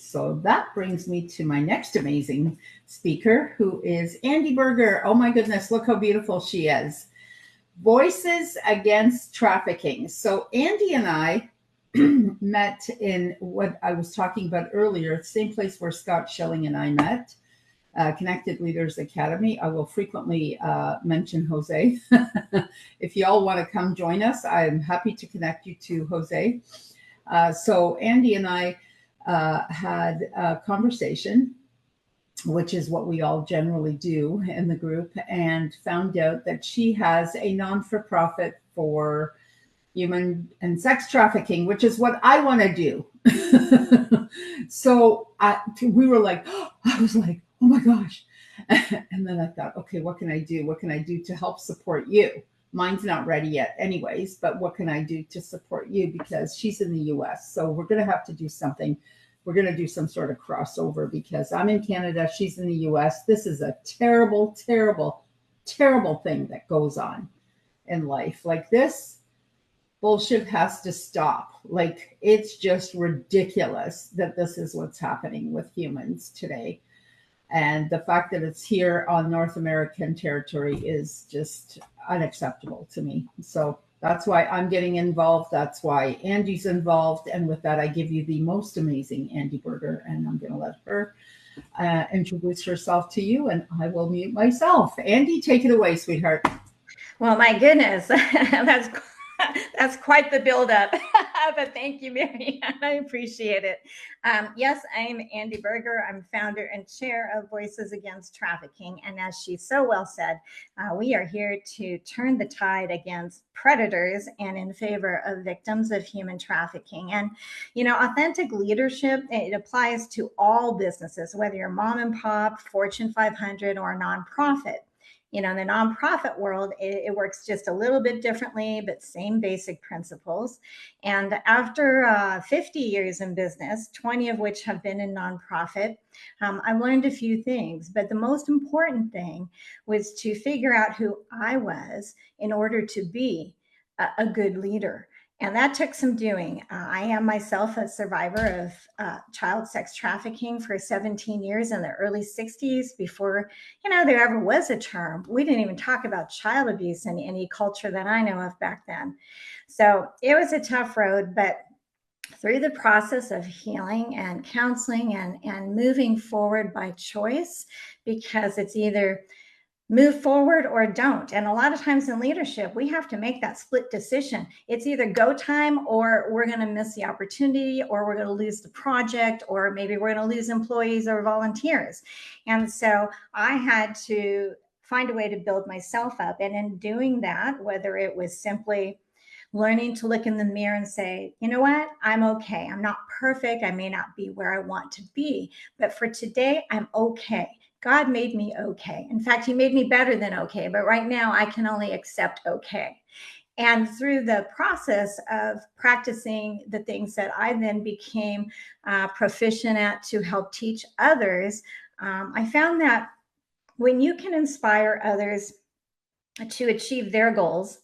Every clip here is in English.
So that brings me to my next amazing speaker, who is Andi Buerger. Oh my goodness, look how beautiful she is. Voices Against Trafficking. So Andi and I met in what I was talking about earlier, the same place where Scott Schilling and I met, Connected Leaders Academy. I will frequently mention Jose. If you all want to come join us, I'm happy to connect you to Jose. So Andi and I had a conversation, which is what we all generally do in the group, and found out that she has a non-for-profit for human and sex trafficking, which is what I want to do. So we were like, I was like, oh my gosh. And then I thought, okay, what can I do? What can I do to help support you? Mine's not ready yet anyways, but what can I do to support you? Because she's in the US. So we're going to have to do something. We're going to do some sort of crossover because I'm in Canada. She's in the US. This is a terrible, terrible, terrible thing that goes on in life. Like, this bullshit has to stop. Like, it's just ridiculous that this is what's happening with humans today. And the fact that it's here on North American territory is just unacceptable to me. So that's why I'm getting involved. That's why Andi's involved. And with that, I give you the most amazing Andi Buerger, and I'm going to let her introduce herself to you, and I will mute myself. Andi, take it away, sweetheart. Well, my goodness, that's quite the buildup. But thank you, Marianne. I appreciate it. Yes, I'm Andi Buerger. I'm founder and chair of Voices Against Trafficking. And as she so well said, we are here to turn the tide against predators and in favor of victims of human trafficking. And, you know, authentic leadership, it applies to all businesses, whether you're mom and pop, Fortune 500, or a nonprofit. You know, in the nonprofit world, it works just a little bit differently, but same basic principles. And after 50 years in business, 20 of which have been in nonprofit, I've learned a few things. But the most important thing was to figure out who I was in order to be a good leader. And that took some doing. I am myself a survivor of child sex trafficking for 17 years in the early 60s, before, you know, there ever was a term. We didn't even talk about child abuse in any culture that I know of back then. So it was a tough road, but through the process of healing and counseling and moving forward by choice, because it's either move forward or don't. And a lot of times in leadership, we have to make that split decision. It's either go time, or we're going to miss the opportunity, or we're going to lose the project, or maybe we're going to lose employees or volunteers. And so I had to find a way to build myself up. And in doing that, whether it was simply learning to look in the mirror and say, you know what, I'm okay. I'm not perfect. I may not be where I want to be, but for today, I'm okay. God made me okay. In fact, he made me better than okay, but right now I can only accept okay. And through the process of practicing the things that I then became proficient at to help teach others, I found that when you can inspire others to achieve their goals,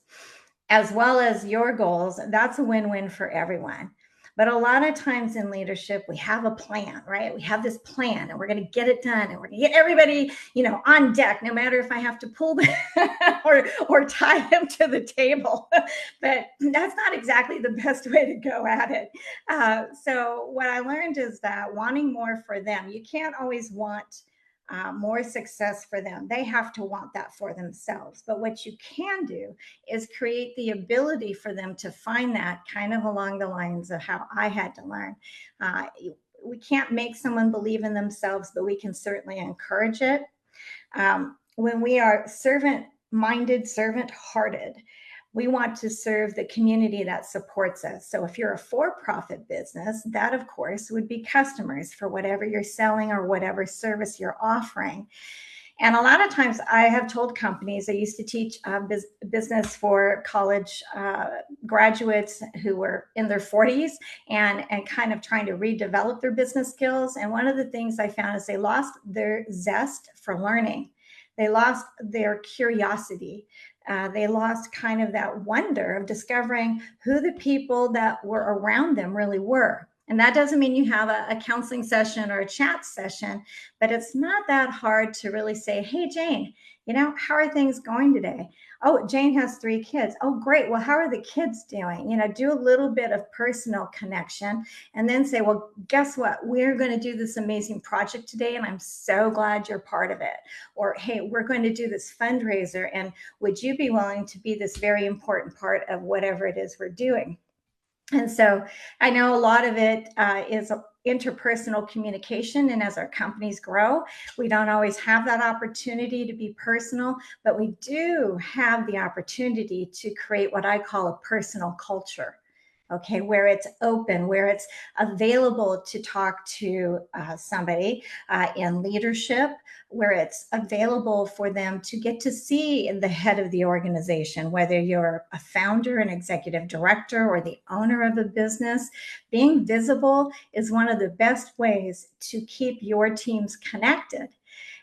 as well as your goals, that's a win-win for everyone. But a lot of times in leadership, we have a plan, right? We have this plan, and we're going to get it done, and we're going to get everybody, you know, on deck, no matter if I have to pull them or tie them to the table. But that's not exactly the best way to go at it. So what I learned is that wanting more for them, you can't always want more success for them. They have to want that for themselves. But what you can do is create the ability for them to find that, kind of along the lines of how I had to learn. We can't make someone believe in themselves, but we can certainly encourage it. When we are servant-minded, servant-hearted, we want to serve the community that supports us. So if you're a for-profit business, that of course would be customers for whatever you're selling or whatever service you're offering. And a lot of times I have told companies, I used to teach business for college graduates who were in their 40s and kind of trying to redevelop their business skills. And one of the things I found is they lost their zest for learning. They lost their curiosity. They lost kind of that wonder of discovering who the people that were around them really were. And that doesn't mean you have a counseling session or a chat session, but it's not that hard to really say, hey, Jane, how are things going today? Oh, Jane has 3 kids. Oh, great. Well, how are the kids doing? Do a little bit of personal connection and then say, well, guess what? We're going to do this amazing project today, and I'm so glad you're part of it. Or, hey, we're going to do this fundraiser, and would you be willing to be this very important part of whatever it is we're doing? And so I know a lot of it is interpersonal communication. And as our companies grow, we don't always have that opportunity to be personal, but we do have the opportunity to create what I call a personal culture. Okay, where it's open, where it's available to talk to somebody in leadership, where it's available for them to get to see the head of the organization, whether you're a founder, an executive director, or the owner of a business. Being visible is one of the best ways to keep your teams connected.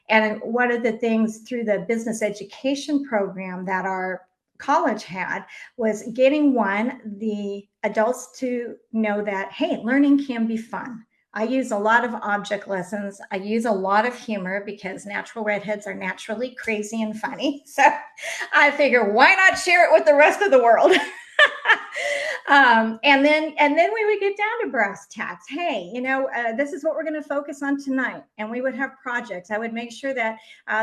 And one of the things through the business education program that our college had was getting the adults to know that, hey, learning can be fun. I use a lot of object lessons. I use a lot of humor because natural redheads are naturally crazy and funny. So I figure, why not share it with the rest of the world? And then we would get down to brass tacks. Hey, this is what we're going to focus on tonight. And we would have projects. I would make sure that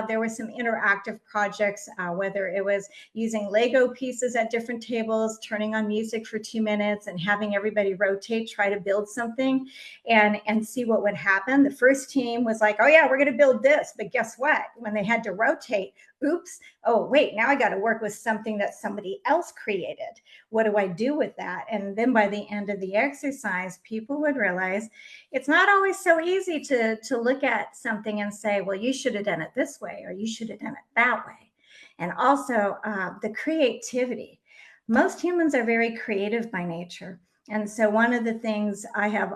there were some interactive projects, whether it was using Lego pieces at different tables, turning on music for 2 minutes and having everybody rotate, try to build something and see what would happen. The first team was like, oh yeah, we're going to build this. But guess what? When they had to rotate, oops, oh wait, now I got to work with something that somebody else created. What do I do with that? And then by the end of the exercise, people would realize it's not always so easy to look at something and say, well, you should have done it this way, or you should have done it that way. And also the creativity. Most humans are very creative by nature. And so one of the things I have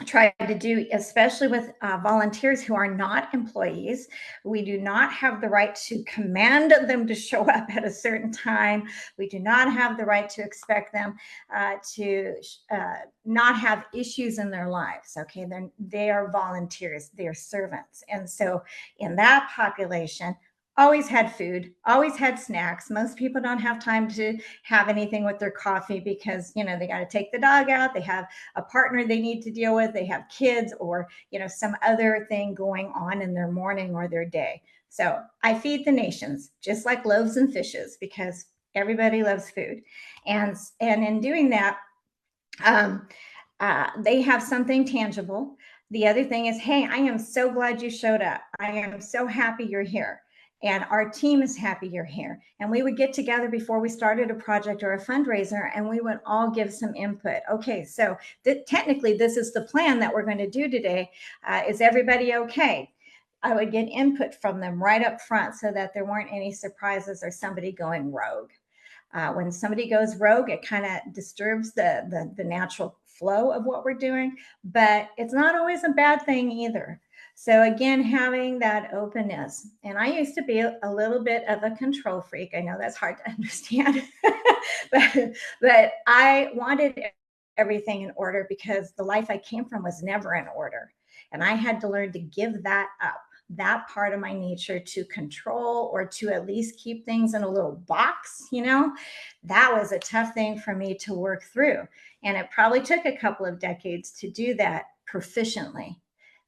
try to do, especially with volunteers who are not employees. We do not have the right to command them to show up at a certain time. We do not have the right to expect them to not have issues in their lives. Okay, then they are volunteers, they are servants. And so in that population, always had food, always had snacks. Most people don't have time to have anything with their coffee because, they got to take the dog out. They have a partner they need to deal with. They have kids or, some other thing going on in their morning or their day. So I feed the nations just like loaves and fishes because everybody loves food. And in doing that, they have something tangible. The other thing is, hey, I am so glad you showed up. I am so happy you're here. And our team is happy you're here. And we would get together before we started a project or a fundraiser, and we would all give some input. Okay, so technically this is the plan that we're going to do today. Is everybody okay? I would get input from them right up front so that there weren't any surprises or somebody going rogue. When somebody goes rogue, it kind of disturbs the natural flow of what we're doing, but it's not always a bad thing either. So again, having that openness. And I used to be a little bit of a control freak. I know that's hard to understand, but I wanted everything in order because the life I came from was never in order. And I had to learn to give that up, that part of my nature, to control or to at least keep things in a little box. That was a tough thing for me to work through. And it probably took a couple of decades to do that proficiently,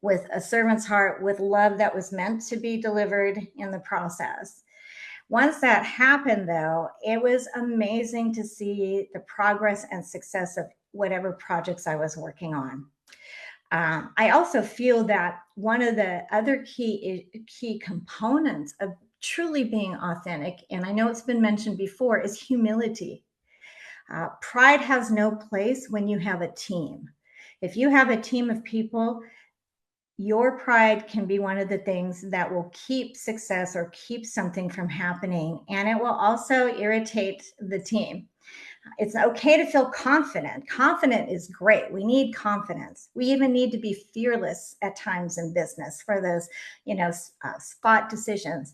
with a servant's heart, with love that was meant to be delivered in the process. Once that happened, though, it was amazing to see the progress and success of whatever projects I was working on. I also feel that one of the other key components of truly being authentic, and I know it's been mentioned before, is humility. Pride has no place when you have a team. If you have a team of people, your pride can be one of the things that will keep success or keep something from happening. And it will also irritate the team. It's okay to feel confident. Confident is great. We need confidence. We even need to be fearless at times in business for those, spot decisions,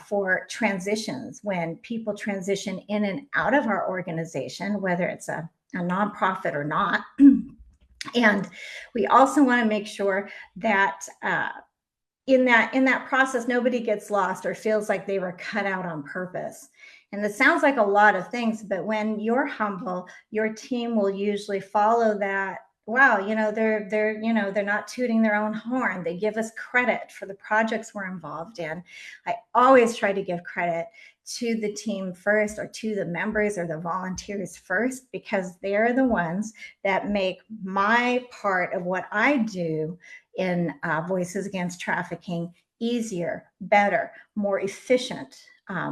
for transitions when people transition in and out of our organization, whether it's a nonprofit or not. And we also want to make sure that in that process, nobody gets lost or feels like they were cut out on purpose. And it sounds like a lot of things, but when you're humble, your team will usually follow that. Wow, they're not tooting their own horn. They give us credit for the projects we're involved in. I always try to give credit to the team first, or to the members or the volunteers first, because they're the ones that make my part of what I do in Voices Against Trafficking easier, better, more efficient,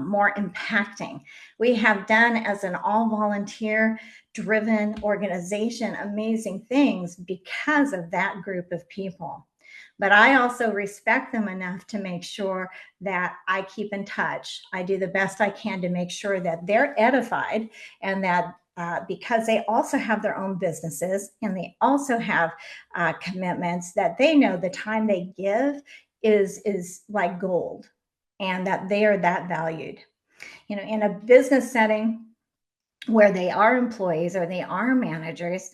more impacting. We have done, as an all volunteer driven organization, amazing things because of that group of people. But I also respect them enough to make sure that I keep in touch. I do the best I can to make sure that they're edified, and that because they also have their own businesses, and they also have commitments, that they know the time they give is like gold, and that they are that valued. In a business setting where they are employees or they are managers,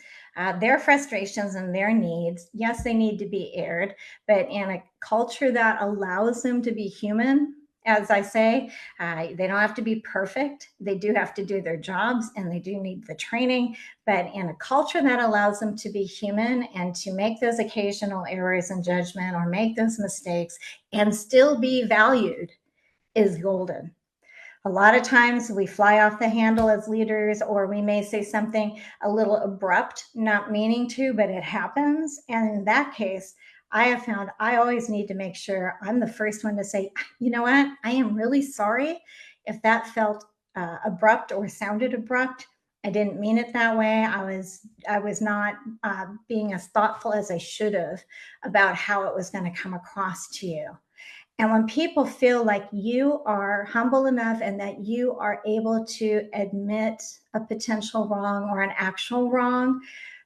their frustrations and their needs, yes, they need to be aired, but in a culture that allows them to be human, as I say, they don't have to be perfect. They do have to do their jobs, and they do need the training, but in a culture that allows them to be human and to make those occasional errors in judgment or make those mistakes and still be valued is golden. A lot of times we fly off the handle as leaders, or we may say something a little abrupt, not meaning to, but it happens. And in that case, I have found I always need to make sure I'm the first one to say, you know what, I am really sorry if that felt abrupt or sounded abrupt. I didn't mean it that way. I was not being as thoughtful as I should have about how it was going to come across to you. And when people feel like you are humble enough and that you are able to admit a potential wrong or an actual wrong,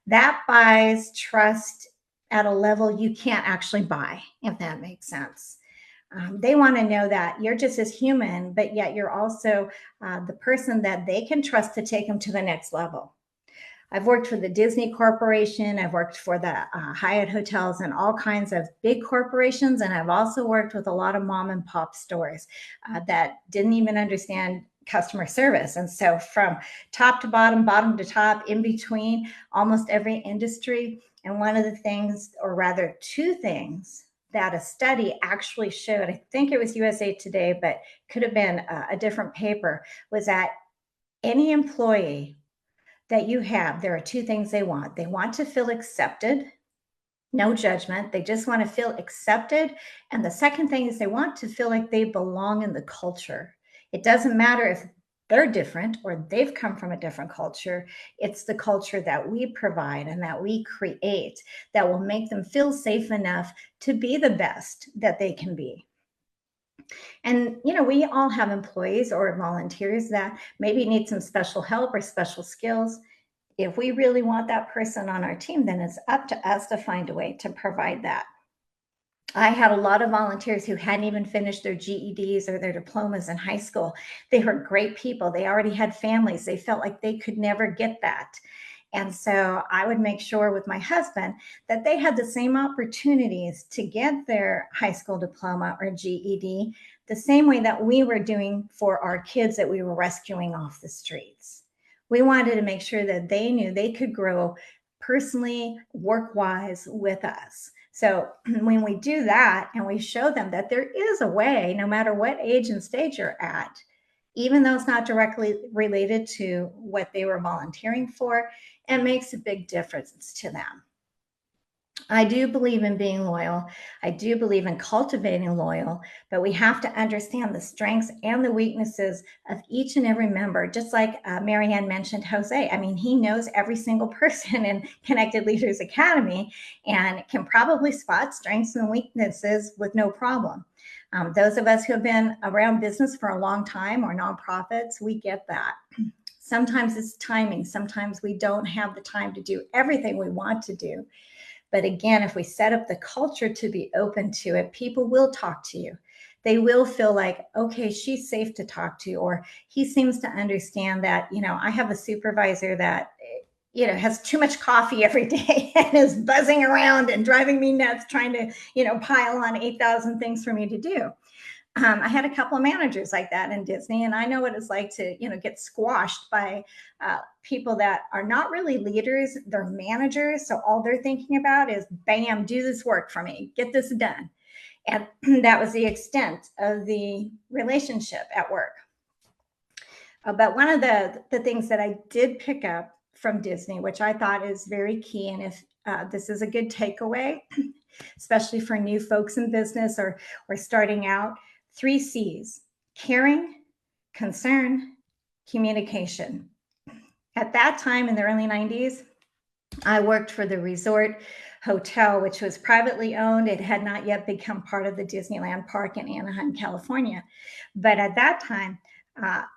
that buys trust at a level you can't actually buy, if that makes sense. They want to know that you're just as human, but yet you're also the person that they can trust to take them to the next level. I've worked for the Disney Corporation. I've worked for the Hyatt hotels and all kinds of big corporations. And I've also worked with a lot of mom and pop stores that didn't even understand customer service. And so from top to bottom, bottom to top, in between, almost every industry. And one of the things, or rather two things, that a study actually showed, I think it was USA Today, but could have been a different paper, was that any employee that you have, there are two things they want. They want to feel accepted, no judgment. They just want to feel accepted. And the second thing is they want to feel like they belong in the culture. It doesn't matter if they're different or they've come from a different culture. It's the culture that we provide and that we create that will make them feel safe enough to be the best that they can be. And, we all have employees or volunteers that maybe need some special help or special skills. If we really want that person on our team, then it's up to us to find a way to provide that. I had a lot of volunteers who hadn't even finished their GEDs or their diplomas in high school. They were great people. They already had families. They felt like they could never get that. And so I would make sure with my husband that they had the same opportunities to get their high school diploma or GED, the same way that we were doing for our kids that we were rescuing off the streets. We wanted to make sure that they knew they could grow personally, work-wise with us. So when we do that and we show them that there is a way, no matter what age and stage you're at, even though it's not directly related to what they were volunteering for, it makes a big difference to them. I do believe in being loyal. I do believe in cultivating loyal, but we have to understand the strengths and the weaknesses of each and every member. Just like Marianne mentioned Jose. I mean, he knows every single person in Connected Leaders Academy and can probably spot strengths and weaknesses with no problem. Those of us who have been around business for a long time or nonprofits, we get that. Sometimes it's timing. Sometimes we don't have the time to do everything we want to do. But again, if we set up the culture to be open to it, people will talk to you. They will feel like, okay, she's safe to talk to, or he seems to understand that, I have a supervisor that has too much coffee every day and is buzzing around and driving me nuts trying to, pile on 8,000 things for me to do. I had a couple of managers like that in Disney, and I know what it's like to, get squashed by people that are not really leaders, they're managers. So all they're thinking about is, bam, do this work for me, get this done. And that was the extent of the relationship at work. But one of the things that I did pick up from Disney, which I thought is very key, and if this is a good takeaway, especially for new folks in business or starting out, 3 C's: caring, concern, communication. At that time in the early 90s, I worked for the resort hotel, which was privately owned. It had not yet become part of the Disneyland Park in Anaheim, California. But at that time,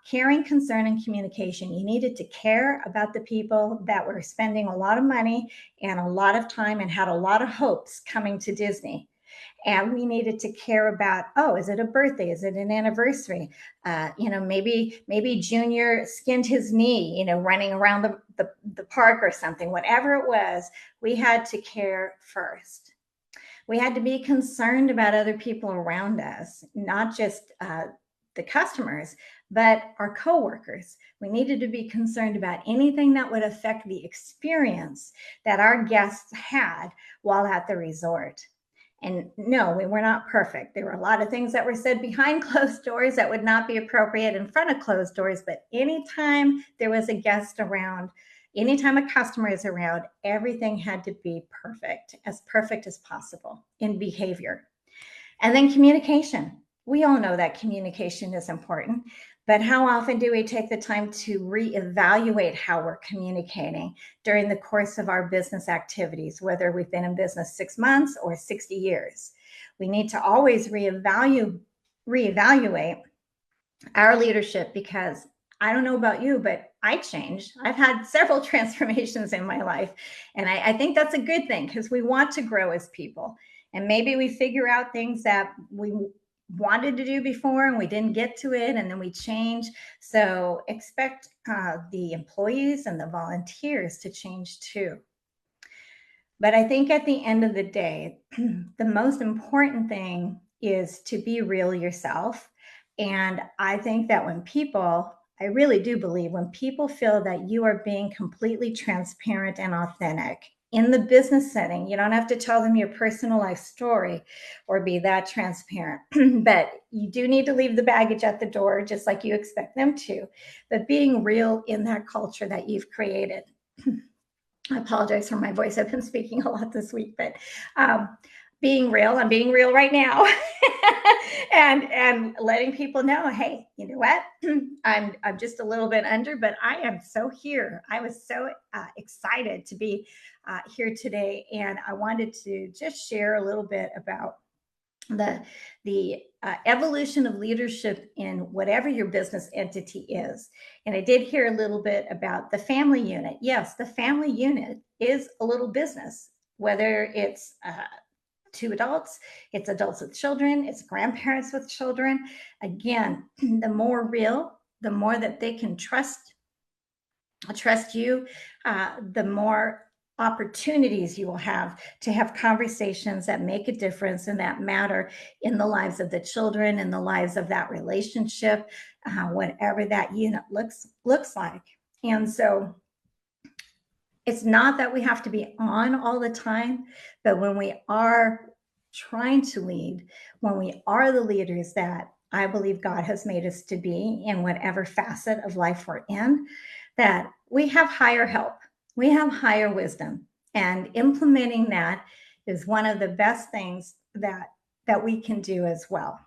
caring, concern, and communication. You needed to care about the people that were spending a lot of money and a lot of time and had a lot of hopes coming to Disney. And we needed to care about, oh, is it a birthday? Is it an anniversary? Maybe Junior skinned his knee, running around the park or something. Whatever it was, we had to care first. We had to be concerned about other people around us, not just the customers, but our coworkers. We needed to be concerned about anything that would affect the experience that our guests had while at the resort. And no, we were not perfect. There were a lot of things that were said behind closed doors that would not be appropriate in front of closed doors. But anytime there was a guest around, anytime a customer is around, everything had to be perfect as possible in behavior. And then communication. We all know that communication is important, but how often do we take the time to reevaluate how we're communicating during the course of our business activities, whether we've been in business 6 months or 60 years? We need to always reevaluate our leadership, because I don't know about you, but I changed. I've had several transformations in my life, and I think that's a good thing, because we want to grow as people. And maybe we figure out things that we wanted to do before and we didn't get to it, and then we change. So expect the employees and the volunteers to change too. But I think at the end of the day, the most important thing is to be real yourself. And I think that I really do believe when people feel that you are being completely transparent and authentic in the business setting, you don't have to tell them your personal life story or be that transparent, but you do need to leave the baggage at the door, just like you expect them to. But being real in that culture that you've created. I apologize for my voice. I've been speaking a lot this week, but being real, I'm being real right now, and letting people know, hey, you know what? I'm just a little bit under, but I am so here. I was so excited to be here today, and I wanted to just share a little bit about the evolution of leadership in whatever your business entity is. And I did hear a little bit about the family unit. Yes, the family unit is a little business, whether it's 2 adults, it's adults with children, it's grandparents with children. Again, the more real, the more that they can trust you, the more opportunities you will have to have conversations that make a difference and that matter in the lives of the children, in the lives of that relationship, whatever that unit looks like. And so it's not that we have to be on all the time, but when we are trying to lead, when we are the leaders that I believe God has made us to be in whatever facet of life we're in, that we have higher help, we have higher wisdom, and implementing that is one of the best things that we can do as well.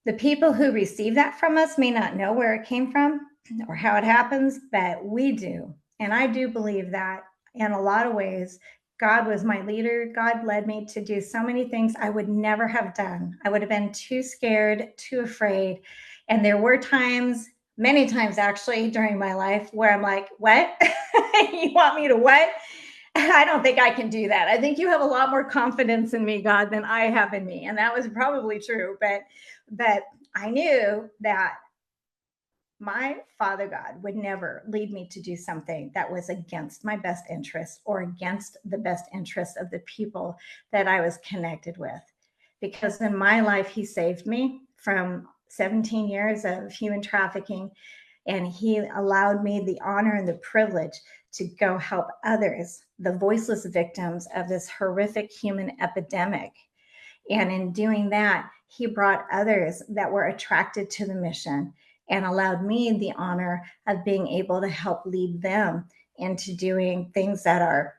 The people who receive that from us may not know where it came from or how it happens, but we do. And I do believe that in a lot of ways, God was my leader. God led me to do so many things I would never have done. I would have been too scared, too afraid. And there were times, many times actually, during my life where I'm like, what? You want me to what? I don't think I can do that. I think you have a lot more confidence in me, God, than I have in me. And that was probably true. But I knew that my Father God would never lead me to do something that was against my best interest or against the best interest of the people that I was connected with. Because in my life, He saved me from 17 years of human trafficking, and He allowed me the honor and the privilege to go help others, the voiceless victims of this horrific human epidemic. And in doing that, He brought others that were attracted to the mission and allowed me the honor of being able to help lead them into doing things that are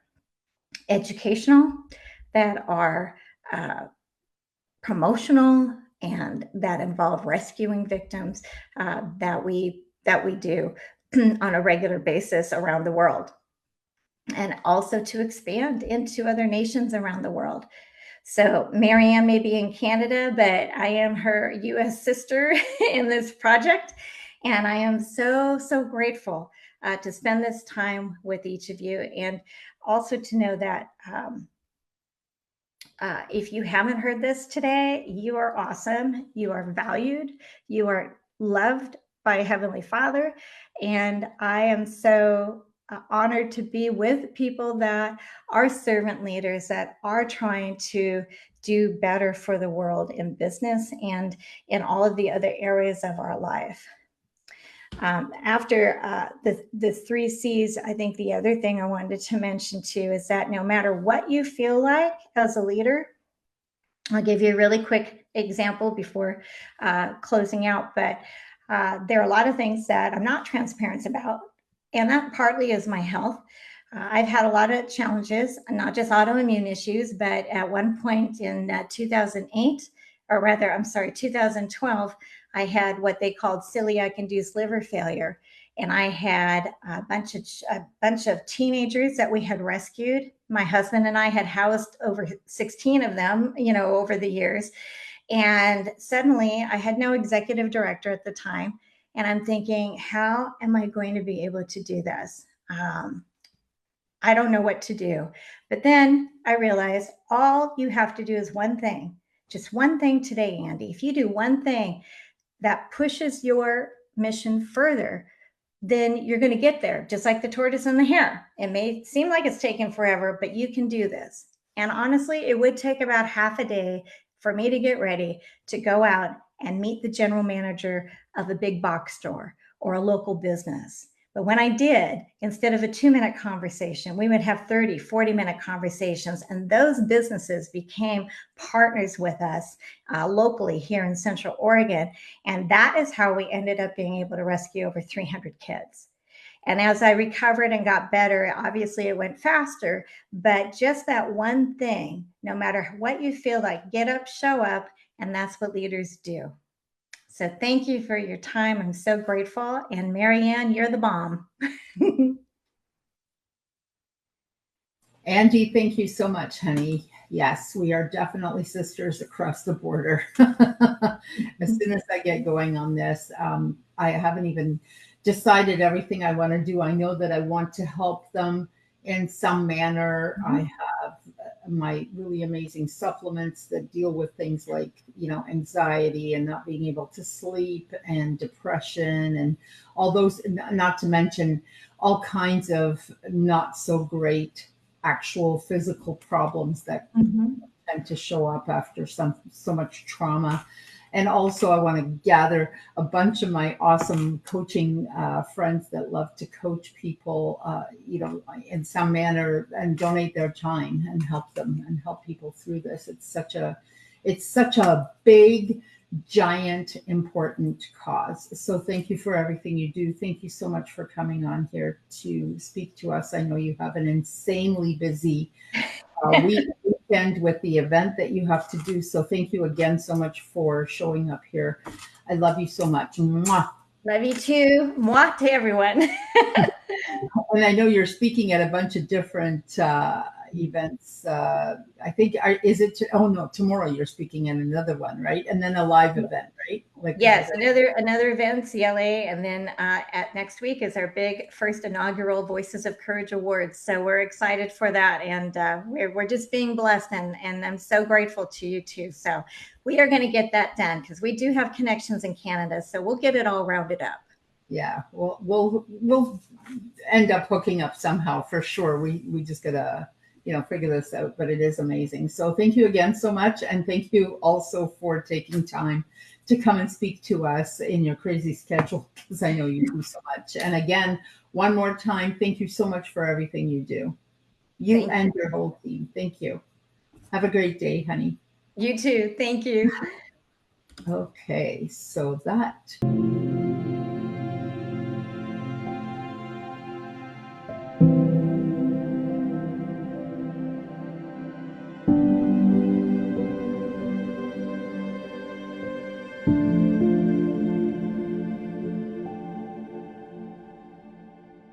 educational, that are promotional, and that involve rescuing victims that we do on a regular basis around the world, and also to expand into other nations around the world. So Marianne may be in Canada, but I am her US sister in this project. And I am so, so grateful to spend this time with each of you. And also to know that if you haven't heard this today, you are awesome. You are valued. You are loved by Heavenly Father. And I am so honored to be with people that are servant leaders, that are trying to do better for the world in business and in all of the other areas of our life. After the three C's, I think the other thing I wanted to mention too is that no matter what you feel like as a leader, I'll give you a really quick example before closing out, but there are a lot of things that I'm not transparent about, and that partly is my health. I've had a lot of challenges, not just autoimmune issues, but at one point in 2008, or rather, I'm sorry, 2012, I had what they called celiac-induced liver failure. And I had a bunch of teenagers that we had rescued. My husband and I had housed over 16 of them, over the years. And suddenly I had no executive director at the time. And I'm thinking, how am I going to be able to do this? I don't know what to do. But then I realized all you have to do is one thing, just one thing today, Andi. If you do one thing that pushes your mission further, then you're going to get there, just like the tortoise and the hare. It may seem like it's taken forever, but you can do this. And honestly, it would take about half a day for me to get ready to go out and meet the general manager of a big box store or a local business. But when I did, instead of a 2-minute conversation, we would have 30, 40-minute conversations. And those businesses became partners with us locally here in Central Oregon. And that is how we ended up being able to rescue over 300 kids. And as I recovered and got better, obviously it went faster. But just that one thing, no matter what you feel like, get up, show up. And that's what leaders do. So thank you for your time. I'm so grateful. And Marianne, you're the bomb. Angie, thank you so much, honey. Yes, we are definitely sisters across the border. As soon as I get going on this, I haven't even decided everything I want to do. I know that I want to help them in some manner. I have my really amazing supplements that deal with things like, anxiety and not being able to sleep and depression and all those, not to mention all kinds of not so great actual physical problems that tend to show up after so much trauma. And also I want to gather a bunch of my awesome coaching friends that love to coach people, in some manner, and donate their time and help them and help people through this. It's such a big, giant, important cause. So thank you for everything you do. Thank you so much for coming on here to speak to us. I know you have an insanely busy weekend with the event that you have to do. So thank you again so much for showing up here. I love you so much. Mwah. Love you too. Mwah to everyone. And I know you're speaking at a bunch of different events. I think, tomorrow you're speaking at another one, right? And then a live event, right? Yes, another event, CLA, and then at next week is our big first inaugural Voices of Courage Awards. So we're excited for that, and we're just being blessed, and I'm so grateful to you too. So we are going to get that done because we do have connections in Canada, so we'll get it all rounded up. Yeah, we'll end up hooking up somehow for sure. We just gotta, figure this out. But it is amazing. So thank you again so much, and thank you also for taking time to come and speak to us in your crazy schedule, because I know you do so much. And again, one more time, thank you so much for everything you do. You Thank and your whole team. Thank you. Have a great day, honey. you too. Thank you. Okay, so that